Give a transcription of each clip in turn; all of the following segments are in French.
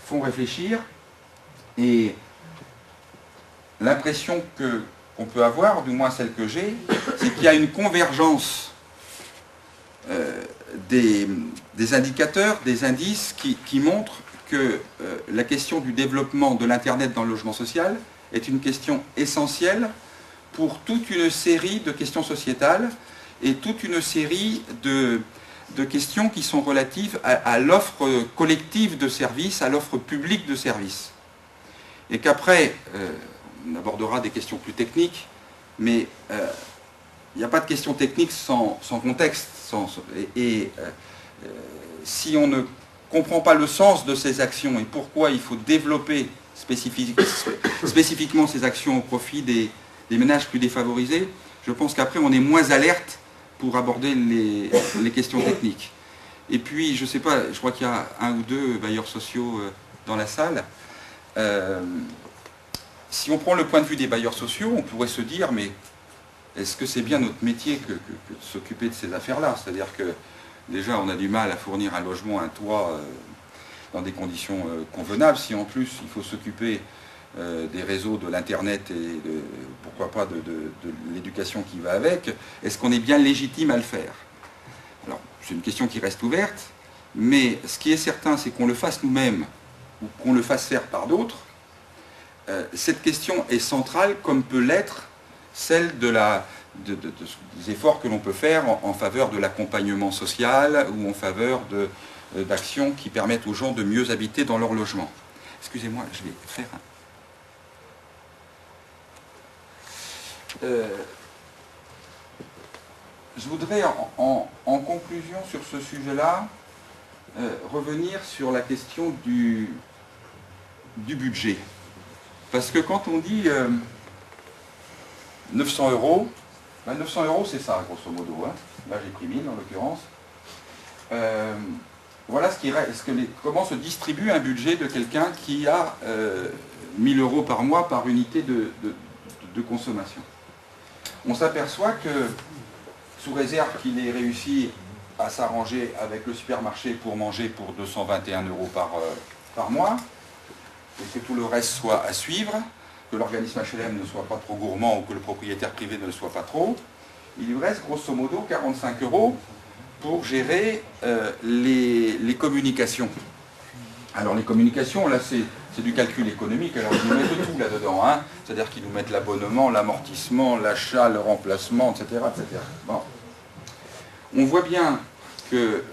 font réfléchir, et l'impression qu'on peut avoir, du moins celle que j'ai, c'est qu'il y a une convergence des indicateurs, des indices qui montrent que la question du développement de l'Internet dans le logement social est une question essentielle pour toute une série de questions sociétales et toute une série de questions qui sont relatives à l'offre collective de services, à l'offre publique de services. Et qu'après, on abordera des questions plus techniques, mais il n'y a pas de questions techniques sans contexte. Si on ne comprend pas le sens de ces actions et pourquoi il faut développer spécifiquement ces actions au profit des ménages plus défavorisés, je pense qu'après on est moins alerte pour aborder les questions techniques. Et puis, je ne sais pas, je crois qu'il y a un ou deux bailleurs sociaux dans la salle. Si on prend le point de vue des bailleurs sociaux, on pourrait se dire, mais est-ce que c'est bien notre métier que de s'occuper de ces affaires-là? C'est-à-dire que déjà, on a du mal à fournir un logement, un toit dans des conditions convenables. Si en plus, il faut s'occuper des réseaux, de l'Internet et pourquoi pas de l'éducation qui va avec, est-ce qu'on est bien légitime à le faire? Alors, c'est une question qui reste ouverte, mais ce qui est certain, c'est qu'on le fasse nous-mêmes ou qu'on le fasse faire par d'autres. Cette question est centrale, comme peut l'être celle des efforts que l'on peut faire en faveur de l'accompagnement social ou en faveur d'actions qui permettent aux gens de mieux habiter dans leur logement. Excusez-moi, je vais faire je voudrais, en conclusion sur ce sujet-là, revenir sur la question du budget. Parce que quand on dit 900 €, ben 900 € c'est ça, grosso modo. Hein. Là j'ai pris 1000 en l'occurrence. Voilà comment se distribue un budget de quelqu'un qui a 1000 € par mois par unité de consommation. On s'aperçoit que, sous réserve qu'il ait réussi à s'arranger avec le supermarché pour manger pour 221 € par mois, et que tout le reste soit à suivre, que l'organisme HLM ne soit pas trop gourmand ou que le propriétaire privé ne le soit pas trop, il lui reste grosso modo 45 € pour gérer les communications. Alors les communications, là c'est du calcul économique, alors ils nous mettent tout là-dedans, hein. C'est-à-dire qu'ils nous mettent l'abonnement, l'amortissement, l'achat, le remplacement, etc. etc. Bon. On voit bien que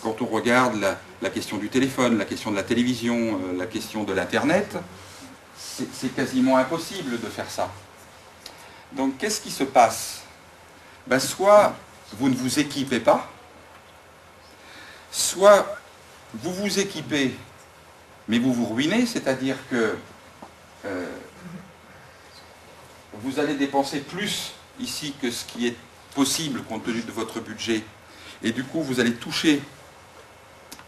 quand on regarde la question du téléphone, la question de la télévision, la question de l'Internet, c'est quasiment impossible de faire ça. Donc qu'est-ce qui se passe? Ben, soit vous ne vous équipez pas, soit vous vous équipez, mais vous vous ruinez, c'est-à-dire que vous allez dépenser plus ici que ce qui est possible compte tenu de votre budget, et du coup vous allez toucher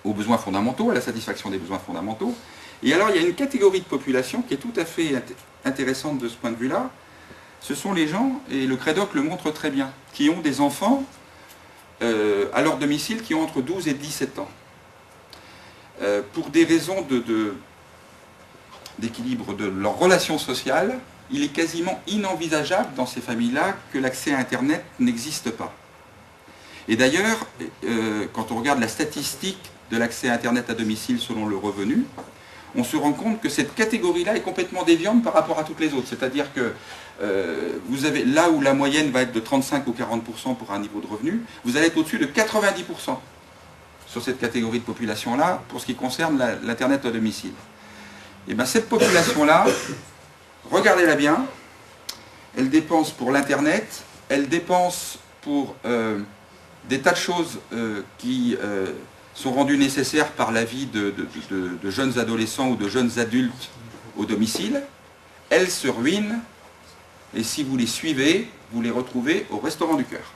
aux besoins fondamentaux, à la satisfaction des besoins fondamentaux. Et alors il y a une catégorie de population qui est tout à fait intéressante de ce point de vue-là. Ce sont les gens, et le Crédoc le montre très bien, qui ont des enfants à leur domicile qui ont entre 12 et 17 ans. Pour des raisons d'équilibre de leurs relations sociales, il est quasiment inenvisageable dans ces familles-là que l'accès à Internet n'existe pas. Et d'ailleurs, quand on regarde la statistique de l'accès à Internet à domicile selon le revenu, on se rend compte que cette catégorie-là est complètement déviante par rapport à toutes les autres. C'est-à-dire que vous avez, là où la moyenne va être de 35 ou 40% pour un niveau de revenu, vous allez être au-dessus de 90% sur cette catégorie de population-là pour ce qui concerne l'Internet à domicile. Et bien cette population-là, regardez-la bien, elle dépense pour l'Internet, elle dépense pour des tas de choses qui sont rendues nécessaires par la vie de jeunes adolescents ou de jeunes adultes au domicile. Elles se ruinent, et si vous les suivez, vous les retrouvez au restaurant du cœur.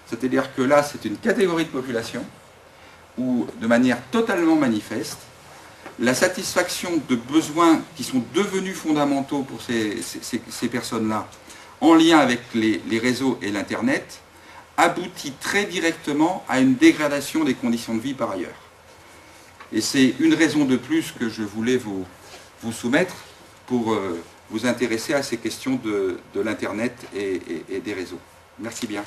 C'est-à-dire que là, c'est une catégorie de population où, de manière totalement manifeste, la satisfaction de besoins qui sont devenus fondamentaux pour ces personnes-là, en lien avec les réseaux et l'Internet, aboutit très directement à une dégradation des conditions de vie par ailleurs. Et c'est une raison de plus que je voulais vous soumettre pour vous intéresser à ces questions de l'Internet et des réseaux. Merci bien.